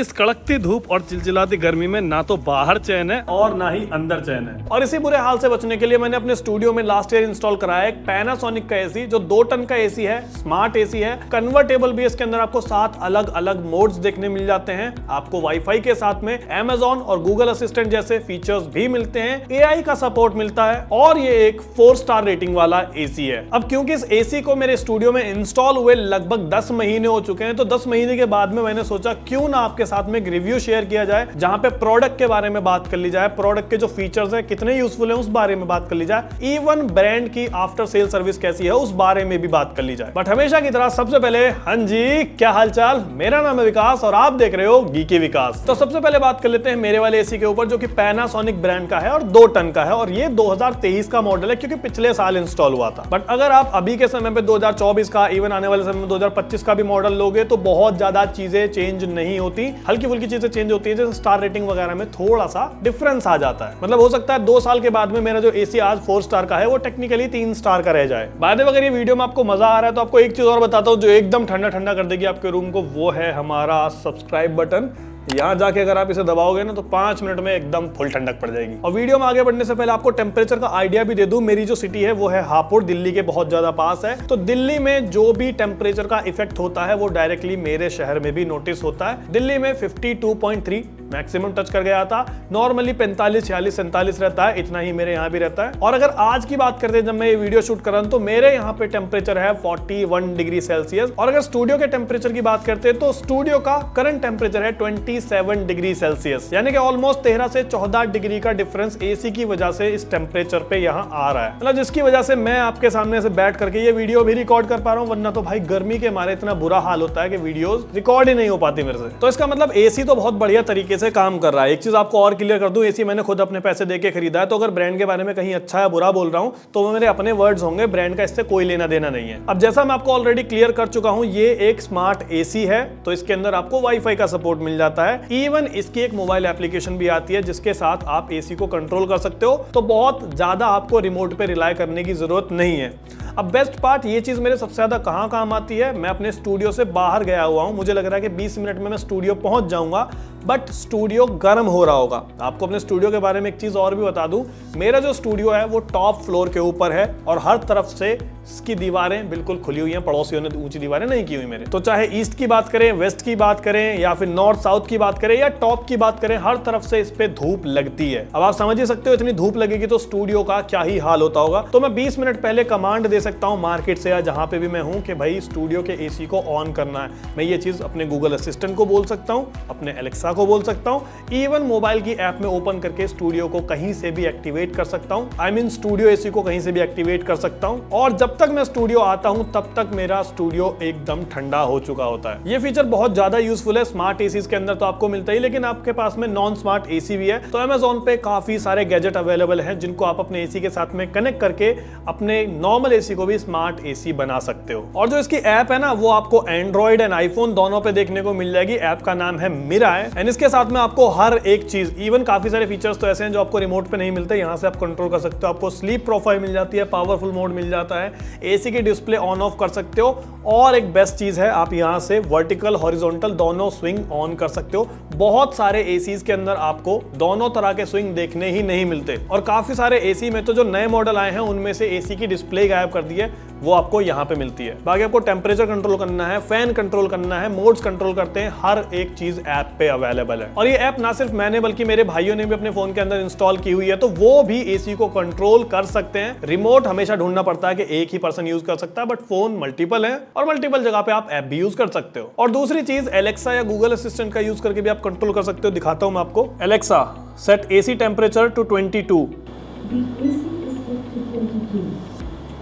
इस कड़कती धूप और चिलचिलाती गर्मी में ना तो बाहर चैन है और ना ही अंदर चैन है। और इसी बुरे हाल से बचने के लिए मैंने अपने स्टूडियो में लास्ट ईयर इंस्टॉल कराया एक पैनासोनिक का एसी, जो 2 टन का एसी है, स्मार्ट एसी है, कन्वर्टेबल भी। इसके अंदर आपको 7 अलग अलग मोड्स देखने मिल जाते हैं। आपको वाईफाई के साथ में Amazon और गूगल असिस्टेंट जैसे फीचर्स भी मिलते हैं, AI का सपोर्ट मिलता है और ये एक 4 स्टार रेटिंग वाला एसी है। अब क्योंकि इस एसी को मेरे स्टूडियो में इंस्टॉल हुए लगभग 10 महीने हो चुके हैं, तो 10 महीने के बाद में मैंने सोचा क्यों ना आपके साथ में एक रिव्यू शेयर किया जाए, जहां पे प्रोडक्ट के बारे में बात कर ली जाए, प्रोडक्ट के जो फीचर्स हैं कितने यूजफुल हैं उस बारे में बात कर ली जाए, इवन ब्रांड की आफ्टर सेल सर्विस कैसी है उस बारे में भी बात कर ली जाए। बट हमेशा की तरह सबसे पहले, हाँ जी क्या हालचाल, मेरा नाम है विकास और आप देख रहे हो गीकी विकास। तो सबसे पहले बात कर लेते हैं मेरे वाले एसी के ऊपर, जो कि पैनासोनिक ब्रांड का है और 2 टन का है, और ये 2023 का मॉडल है क्योंकि पिछले साल इंस्टॉल हुआ था। बट अगर आप अभी के समय पे 2024 का, इवन आने वाले समय में 2025 का भी मॉडल लोगे तो बहुत ज्यादा चीजें चेंज नहीं होती, हल्की फुल्की चीजें चेंज होती है, जैसे स्टार रेटिंग वगैरह में थोड़ा सा डिफरेंस आ जाता है। मतलब हो सकता है 2 साल के बाद में मेरा जो एसी आज 4 स्टार का है वो टेक्निकली 3 स्टार का रह जाए। बाय द वे, अगर ये वीडियो में आपको मजा आ रहा है तो आपको एक चीज और बताता हूँ जो एकदम ठंडा ठंडा कर देगी आपके रूम को, वो है हमारा सब्सक्राइब बटन। यहाँ जाके अगर आप इसे दबाओगे ना तो 5 मिनट में एकदम फुल ठंडक पड़ जाएगी। और वीडियो में आगे बढ़ने से पहले आपको टेम्परेचर का आइडिया भी दे दूं। मेरी जो सिटी है वो है हापुड़, दिल्ली के बहुत ज्यादा पास है। तो दिल्ली में जो भी टेम्परेचर का इफेक्ट होता है वो डायरेक्टली मेरे शहर में भी नोटिस होता है। दिल्ली में 52.3 मैक्सिमम टच कर गया था, नॉर्मली 45, 46, 47 रहता है, इतना ही मेरे यहाँ भी रहता है। और अगर आज की बात करते हैं जब मैं ये वीडियो शूट कर रहा हूं, तो मेरे यहाँ पे टेम्परेचर है 41 डिग्री सेल्सियस। और अगर स्टूडियो के टेम्परेचर की बात करते हैं तो स्टूडियो का करंट टेम्परेचर है 27 डिग्री सेल्सियस, यानी कि ऑलमोस्ट 13 से 14 डिग्री का डिफरेंस एसी की वजह से इस टेम्परेचर पे यहाँ आ रहा है। मतलब जिसकी वजह से मैं आपके सामने से बैठ करके ये वीडियो भी रिकॉर्ड कर पा रहा हूँ, वरना तो भाई गर्मी के मारे इतना बुरा हाल होता है कि वीडियोस रिकॉर्ड ही नहीं हो पाती मेरे से। तो इसका मतलब एसी तो बहुत बढ़िया तरीके से काम कर रहा है। एक चीज आपको और क्लियर कर दूं, एसी मैंने खुद अपने पैसे देके खरीदा है, तो अगर ब्रांड के बारे में कहीं अच्छा या बुरा बोल रहा हूं तो वो मेरे अपने वर्ड्स होंगे, ब्रांड का इससे कोई लेना देना नहीं है। अब जैसा मैं आपको ऑलरेडी क्लियर कर चुका हूं, ये एक स्मार्ट एसी है, तो इसके अंदर आपको वाईफाई का सपोर्ट मिल जाता है। इवन इसकी एक मोबाइल एप्लीकेशन भी आती है जिसके साथ आप एसी को कंट्रोल कर सकते हो, तो बहुत ज्यादा आपको रिमोट पे रिलाय करने की जरूरत नहीं है। अब बेस्ट पार्ट, ये चीज मेरे सबसे ज्यादा कहां काम आती है, मैं अपने स्टूडियो से बाहर गया हुआ हूं, मुझे लग रहा है कि 20 मिनट में मैं स्टूडियो पहुंच जाऊंगा, बट स्टूडियो गर्म हो रहा होगा। आपको अपने स्टूडियो के बारे में एक चीज और भी बता दूं, मेरा जो स्टूडियो है वो टॉप फ्लोर के ऊपर है और हर तरफ से इसकी दीवारें बिल्कुल खुली हुई हैं, पड़ोसियों ने ऊंची दीवारें नहीं की हुई मेरे। तो चाहे ईस्ट की बात करें, वेस्ट की बात करें, या फिर नॉर्थ साउथ की बात करें, या टॉप की बात करें, हर तरफ से इस पे धूप लगती है। अब आप समझ ही सकते हो इतनी धूप लगेगी तो स्टूडियो का क्या ही हाल होता होगा। तो मैं 20 मिनट पहले कमांड दे सकता हूं मार्केट से या जहां पे भी मैं हूं कि भाई स्टूडियो के एसी को ऑन करना है। मैं ये चीज अपने गूगल असिस्टेंट को बोल सकता हूं, अपने एलेक्सा को बोल सकता हूं, इवन मोबाइल की ऐप में ओपन करके स्टूडियो को कहीं से भी एक्टिवेट कर सकता हूं। आई मीन स्टूडियो एसी को कहीं से भी एक्टिवेट कर सकता हूं, और जब तक मैं स्टूडियो आता हूं तब तक मेरा स्टूडियो एकदम ठंडा हो चुका होता है। ये फीचर बहुत ज्यादा यूजफुल है स्मार्ट एसीज के अंदर, तो आपको मिलता ही, लेकिन आपके पास में नॉन स्मार्ट एसी भी है। तो Amazon पे काफी सारे गैजेट अवेलेबल हैं जिनको आप अपने एसी के साथ में कनेक्ट करके अपने नॉर्मल एसी को भी स्मार्ट एसी बना सकते हो। और जो इसकी ऐप है ना, वो आपको एंड्रॉइड एंड आईफोन दोनों पे देखने को मिल जाएगी। ऐप का नाम है मिराय, एंड इसके साथ में आपको हर एक चीज, इवन काफी सारे फीचर्स तो ऐसे हैं जो आपको रिमोट पे नहीं मिलते, यहाँ से आप कंट्रोल कर सकते हो। आपको स्लीप प्रोफाइल मिल जाती है, पावरफुल मोड मिल जाता है, एसी की डिस्प्ले ऑन ऑफ कर सकते हो, और एक बेस्ट चीज है आप यहाँ से वर्टिकल हॉरिजॉन्टल दोनों स्विंग ऑन कर सकते हो। बहुत सारे एसीज के अंदर आपको दोनों तरह के स्विंग देखने ही नहीं मिलते, और काफी सारे एसी में तो जो नए मॉडल आए हैं उनमें से एसी की डिस्प्ले गायब कर दी है, वो आपको यहाँ पे मिलती है। बाकी आपको टेम्परेचर कंट्रोल करना है, फैन कंट्रोल करना है, मोड्स कंट्रोल करते हैं, हर एक चीज ऐप पे अवेलेबल है। और ये ऐप ना सिर्फ मैंने बल्कि मेरे भाइयों ने भी अपने फोन के अंदर इंस्टॉल की हुई है, तो वो भी एसी को कंट्रोल कर सकते हैं। रिमोट हमेशा ढूंढना पड़ता है कि एक ही पर्सन यूज कर सकता है, बट फोन मल्टीपल है और मल्टीपल जगह पे आप ऐप भी यूज कर सकते हो। और दूसरी चीज, एलेक्सा या गूगल असिस्टेंट का यूज करके भी आप कंट्रोल कर सकते हो। दिखाता हूं मैं आपको। Alexa, set AC temperature to 22।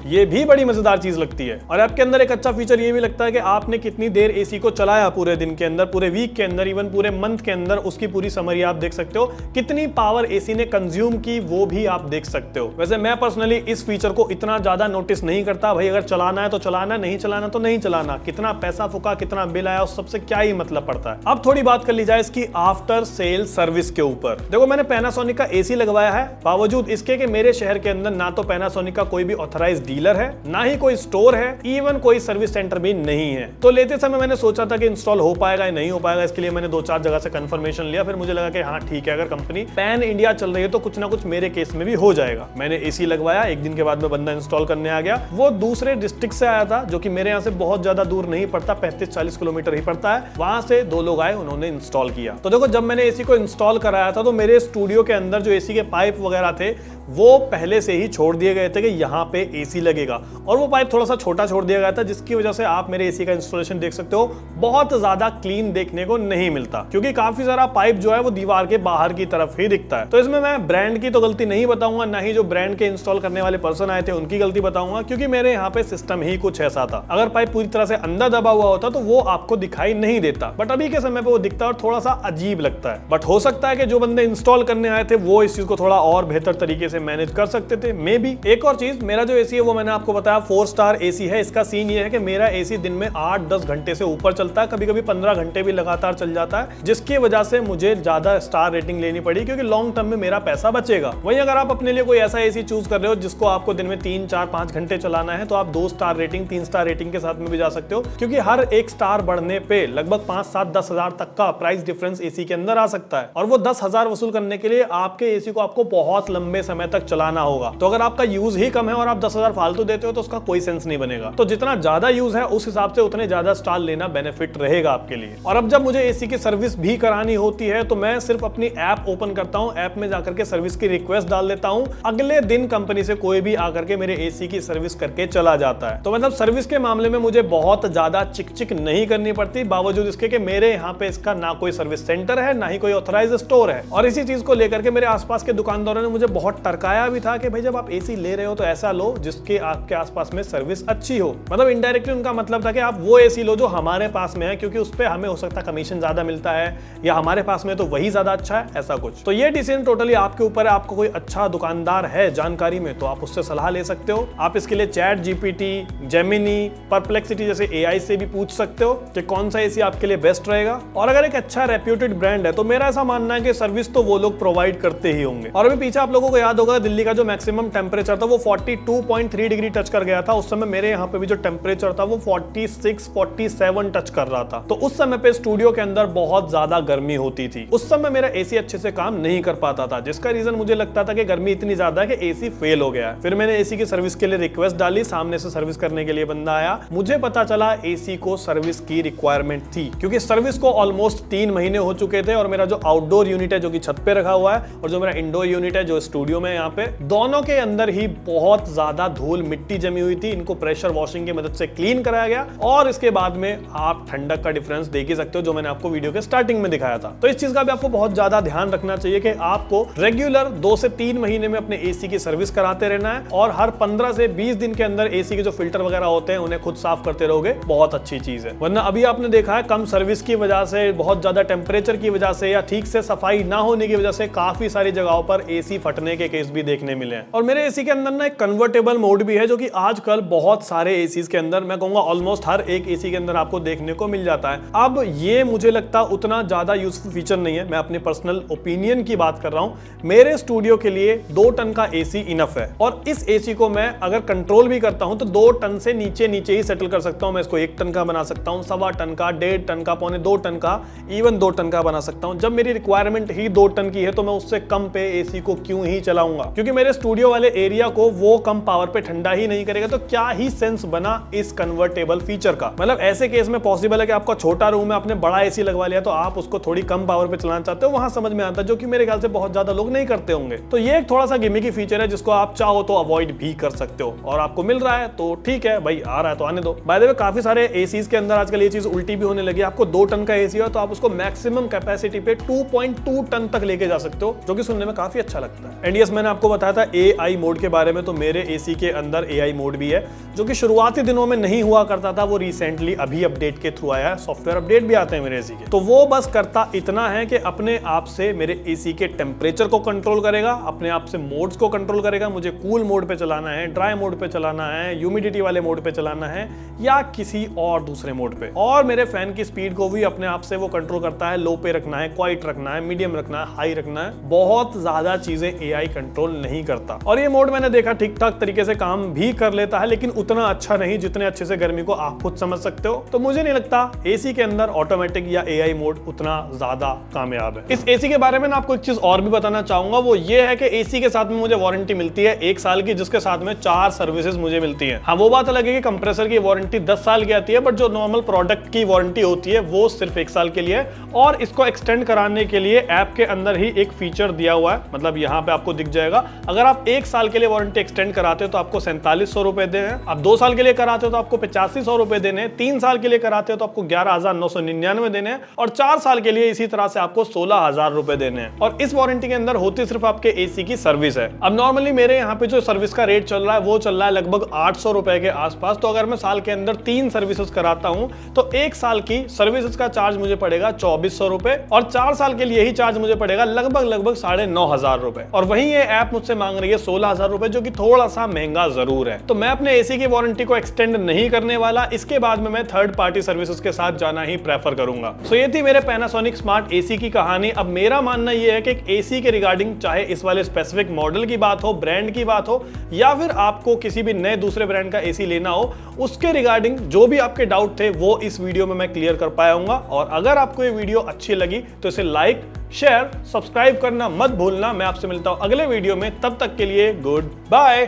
ये भी बड़ी मजेदार चीज लगती है। और ऐप के अंदर एक अच्छा फीचर ये भी लगता है कि आपने कितनी देर एसी को चलाया पूरे दिन के अंदर, पूरे वीक के अंदर, इवन पूरे मंथ के अंदर, उसकी पूरी समरी आप देख सकते हो। कितनी पावर एसी ने कंज्यूम की वो भी आप देख सकते हो। वैसे मैं पर्सनली इस फीचर को इतना ज्यादा नोटिस नहीं करता, भाई अगर चलाना है तो चलाना, नहीं चलाना तो नहीं चलाना, कितना पैसा फूका, कितना बिल आया, उस सबसे क्या ही मतलब पड़ता है। अब थोड़ी बात कर ली जाए इसकी आफ्टर सेल सर्विस के ऊपर। देखो, मैंने पैनासोनिक का एसी लगवाया है, बावजूद इसके कि मेरे शहर के अंदर ना तो पैनासोनिक का कोई भी ऑथराइज्ड डीलर है, ना ही कोई स्टोर है, इवन कोई सर्विस सेंटर भी नहीं है। तो लेते समय मैंने सोचा था कि इंस्टॉल हो पाएगा या नहीं हो पाएगा, इसके लिए मैंने 2-4 जगह से कंफर्मेशन लिया। फिर मुझे लगा कि हाँ ठीक है, अगर कंपनी पैन इंडिया चल रही है तो कुछ ना कुछ मेरे केस में भी हो जाएगा। मैंने एसी लगवाया, एक दिन के बाद में बंदा इंस्टॉल करने आ गया। वो दूसरे डिस्ट्रिक्ट से आया था, जो कि मेरे यहाँ से बहुत ज्यादा दूर नहीं पड़ता, 35-40 किलोमीटर ही पड़ता है। वहां से 2 लोग आए, उन्होंने इंस्टॉल किया। तो देखो, जब मैंने एसी को इंस्टॉल कराया था तो मेरे स्टूडियो के अंदर जो एसी के पाइप वगैरह थे वो पहले से ही छोड़ दिए गए थे कि यहाँ पे एसी लगेगा, और वो पाइप थोड़ा सा छोटा छोड़ दिया गया था, जिसकी वजह से आप मेरे एसी का इंस्टॉलेशन देख सकते हो बहुत ज्यादा क्लीन देखने को नहीं मिलता, क्योंकि काफी सारा पाइप जो है वो दीवार के बाहर की तरफ ही दिखता है। तो इसमें मैं ब्रांड की तो गलती नहीं बताऊंगा, ना ही जो ब्रांड के इंस्टॉल करने वाले पर्सन आए थे उनकी गलती बताऊंगा, क्योंकि मेरे यहाँ पे सिस्टम ही कुछ ऐसा था। अगर पाइप पूरी तरह से अंदर दबा हुआ होता तो वो आपको दिखाई नहीं देता, बट अभी के समय पे वो दिखता है और थोड़ा सा अजीब लगता है। बट हो सकता है कि जो बंदे इंस्टॉल करने आए थे वो इस चीज को थोड़ा और बेहतर तरीके से मैनेज कर सकते थे, मे बी। एक और चीज, मेरा जो एसी है वो मैंने आपको बताया 4 स्टार एसी है। इसका सीन ये है कि मेरा एसी दिन में 8-10 घंटे से ऊपर चलता है, कभी कभी 15 घंटे भी लगातार चल जाता है, जिसकी वजह से मुझे ज्यादा स्टार रेटिंग लेनी पड़ी, क्योंकि लॉन्ग टर्म में मेरा पैसा बचेगा। वहीं अगर आप अपने लिए कोई ऐसा एसी चूज कर रहे हो जिसको आपको दिन में 3-4-5 घंटे चलाना है, तो आप 2 स्टार रेटिंग 3 स्टार रेटिंग के साथ में भी जा सकते हो, क्योंकि हर एक स्टार बढ़ने पे लगभग 5-7-10 हजार तक का प्राइस डिफरेंस एसी के अंदर आ सकता है, और वो 10,000 वसूल करने के लिए आपके एसी को आपको बहुत लंबे समय तक चलाना होगा। तो अगर आपका यूज ही कम है और आप 10,000 फालतू देते हो तो उसका कोई सेंस नहीं बनेगा। तो जितना ज्यादा यूज है उस हिसाब से उतने ज्यादा स्टार लेना बेनिफिट रहेगा आपके लिए। और अब जब मुझे एसी की सर्विस भी करानी होती है तो मैं सिर्फ अपनी ऐप ओपन करता हूं, ऐप में जाकर के सर्विस की रिक्वेस्ट डाल देता हूं, अगले दिन कंपनी से कोई भी आकर के मेरे एसी की सर्विस करके चला जाता है। तो मतलब सर्विस के मामले में मुझे बहुत ज्यादा चिक नहीं करनी पड़ती, बावजूद इसके कि मेरे यहाँ पे इसका ना कोई सर्विस सेंटर है, ना ही कोई ऑथराइज स्टोर है। और इसी चीज को लेकर के मेरे आसपास के दुकानदारों ने मुझे बहुत टरकाया भी था कि भाई जब आप एसी ले रहे हो तो ऐसा लो जिसके आपके आसपास में सर्विस अच्छी हो। मतलब इनडायरेक्टली उनका मतलब था कि आप वो एसी लो जो हमारे पास में है, क्योंकि उस पे हमें हो सकता है कमीशन ज्यादा मिलता है, या हमारे पास में तो वही ज्यादा अच्छा है, ऐसा कुछ। तो ये डिसीजन टोटली आपके ऊपर है। आपको कोई अच्छा दुकानदार है जानकारी में तो आप उससे सलाह ले सकते हो। आप इसके लिए चैट जीपीटी, जेमिनी, परप्लेक्सिटी जैसे एआई से भी पूछ सकते हो कि कौन सा एसी आपके लिए बेस्ट रहेगा। और अगर एक अच्छा रेप्यूटेड ब्रांड है तो मेरा ऐसा मानना है कि सर्विस तो वो लोग प्रोवाइड करते ही होंगे। और अभी पीछे आप लोगों को याद होगा दिल्ली का जो मैक्सिमम टेम्परेचर था वो 42.3 डिग्री टच कर गया था। उस समय मेरे यहाँ पे भी जो टेम्परेचर था वो 46-47 टच कर रहा था। तो उस समय पे स्टूडियो के अंदर बहुत ज्यादा गर्मी होती थी। उस समय मेरा एसी अच्छे से काम नहीं कर पाता था, जिसका रीजन मुझे लगता था कि गर्मी इतनी ज्यादा है कि एसी फेल हो गया है। फिर मैंने एसी की सर्विस के लिए रिक्वेस्ट डाली, सामने से सर्विस करने के लिए बंदा आया। मुझे पता चला एसी को सर्विस की रिक्वायरमेंट थी, क्योंकि सर्विस को ऑलमोस्ट 3 महीने हो चुके थे, और मेरा जो आउटडोर यूनिट है जो कि छत पे रखा हुआ है, और जो मेरा इंडोर यूनिट है जो स्टूडियो में यहाँ पे, दोनों के अंदर ही बहुत ज्यादा धूल मिट्टी जमी हुई थी। इनको प्रेशर वॉशिंग की मदद से क्लीन कराया गया, और इसके बाद में आप ठंडक का डिफरेंस देख ही सकते हो जो मैंने आपको वीडियो के स्टार्टिंग में दिखाया था। तो इस चीज का भी आपको बहुत ज्यादा ध्यान रखना चाहिए कि आपको रेगुलर 2 से 3 महीने में अपने एसी की सर्विस कराते रहना है, और हर 15 से 20 दिन के अंदर एसी के जो फिल्टर वगैरह होते हैं उन्हें खुद साफ करते रहोगे, बहुत अच्छी चीज है। वरना अभी आपने देखा है कम सर्विस की वजह से, बहुत ज्यादा टेम्परेचर की वजह से, या ठीक से सफाई ना होने की वजह से काफी सारी जगहों पर एसी फटने के केस भी देखने मिले हैं। और मेरे एसी के अंदर ना एक कन्वर्टेबल मोड भी है, जो कि आजकल बहुत सारे एसीज के अंदर, मैं कहूंगा ऑलमोस्ट हर एक एसी के अंदर आपको देखने को मिल जाता है। अब ये मुझे लगता उतना ज्यादा यूजफुल फीचर नहीं है, मैं अपने पर्सनल ओपिनियन की बात कर रहा हूं। मेरे स्टूडियो के लिए 2 टन का एसी इनफ है, और इस एसी को मैं अगर कंट्रोल भी करता हूं तो 2 टन से नीचे ही सेटल कर सकता हूं। मैं इसको 1 टन का बना सकता हूं, 1.25 टन का, 1.5 टन का, 1.25 टन का, इवन 2 टन का बना सकता हूं। जब मेरी रिक्वायरमेंट ही 2 टन की है तो मैं उससे कम पे एसी को क्यों ही चलाऊंगा, क्योंकि मेरे स्टूडियो वाले एरिया को वो कम पावर पे ठंडा ही नहीं करेगा। तो क्या ही सेंस बना इस कन्वर्टेबल फीचर का। मतलब ऐसे केस में पॉसिबल है कि आपका छोटा रूम है, आपने बड़ा एसी लगवा लिया, तो आप उसको थोड़ी कम पावर पे चलाना चाहते हो, वहां समझ में आता है, जो कि मेरे ख्याल से बहुत ज्यादा लोग नहीं करते होंगे। तो ये एक थोड़ा सा गिमिकी फीचर है जिसको आप चाहो तो अवॉइड भी कर सकते हो, और आपको मिल रहा है तो ठीक है भाई, आ रहा है तो आने दो। बाय द वे काफी सारे एसीज के अंदर आजकल ये चीज उल्टी भी होने लगी। आपको 2 टन का एसी हो तो आप उसको मैक्सिमम कैपेसिटी पे 2.2 टन तक लेके जा सकते हो, जो कि सुनने में काफी अच्छा लगता है। एंड यस, मैंने आपको बताया था एआई मोड के बारे में, तो मेरे एसी के अंदर एआई मोड भी है, जो कि शुरुआती दिनों में नहीं हुआ करता था। वो रिसेंटली अभी अपडेट के थ्रू आया है, सॉफ्टवेयर अपडेट भी आते हैं मेरे एसी के। तो वो बस करता इतना है कि अपने आप से मेरे एसी के टेम्परेचर को कंट्रोल करेगा, अपने आप से मोड्स को कंट्रोल करेगा, मुझे कूल मोड पे चलाना है, ड्राई मोड पे चलाना है, ह्यूमिडिटी वाले मोड पे चलाना है, या किसी और दूसरे मोड पे। और मेरे फैन की स्पीड को भी अपने आप से वो कंट्रोल करता है, लो पे रखना है, क्वाइट रखना है, मीडियम रखना है, हाई रखना है। बहुत ज्यादा चीजें एआई कंट्रोल नहीं करता, और ये मोड मैंने देखा ठीक ठाक तरीके से काम काम भी कर लेता है, लेकिन उतना अच्छा नहीं जितने अच्छे से गर्मी को आप खुद समझ सकते हो। तो मुझे नहीं लगता एसी के अंदर ऑटोमेटिक या एआई मोड उतना ज्यादा कामयाब है। इस एसी के बारे में ना आपको एक चीज और भी बताना चाहूंगा, वो ये है कि एसी के साथ में मुझे वारंटी मिलती है 1 साल की, जिसके साथ में 4 सर्विसेज मुझे मिलती है। हाँ, वो बात अलग है कि कंप्रेसर की वारंटी 10 साल की आती है, बट जो नॉर्मल प्रोडक्ट की वारंटी होती है वो सिर्फ 1 साल के लिए है। और इसको एक्सटेंड कराने के लिए ऐप के अंदर ही एक फीचर दिया हुआ है, मतलब यहाँ पे आपको दिख जाएगा। अगर आप 1 साल के लिए वारंटी एक्सटेंड कराते हो तो आपको 4700 रुपए देने हैं, आप 2 साल के लिए कराते हो तो आपको 8500 रुपए देने हैं, 3 साल के लिए कराते हो तो आपको 11,999 देने हैं, और 4 साल के लिए इसी तरह से आपको 16,000 रुपए देने हैं। और इस वारंटी के अंदर होती सिर्फ आपके एसी की सर्विस है। अब नॉर्मली मेरे यहाँ पे जो सर्विस का रेट चल रहा है वो चल रहा है लगभग 800 रुपए के आसपास। तो अगर मैं साल के अंदर 3 सर्विसेज कराता हूं तो 1 साल की सर्विसेज का चार्ज मुझे पड़ेगा 2400 रुपए, और 4 साल के लिए ही चार्ज मुझे पड़ेगा लगभग 9,500 रुपए। और वहीं ये ऐप मुझसे मांग रही है 16,000 रुपए, जो कि थोड़ा सा महंगा जरूर है। तो मैं अपने एसी की वारंटी को एक्सटेंड नहीं करने वाला, इसके बाद में मैं थर्ड पार्टी सर्विसेज के साथ जाना ही प्रेफर करूंगा। सो ये थी मेरे पैनासोनिक स्मार्ट एसी की कहानी। अब मेरा मानना यह है कि एक एसी के रिगार्डिंग, चाहे इस वाले स्पेसिफिक मॉडल की बात हो, ब्रांड की बात हो, या फिर आपको किसी भी नए दूसरे ब्रांड का एसी लेना हो, उसके रिगार्डिंग जो भी आपके डाउट थे वो इस वीडियो में मैं क्लियर कर पाया हूंगा। और अगर आपको ये वीडियो अच्छी लगी तो इसे लाइक, शेयर, सब्सक्राइब करना मत भूलना। मैं आपसे मिलता हूं अगले वीडियो में, तब तक के लिए गुड बाय।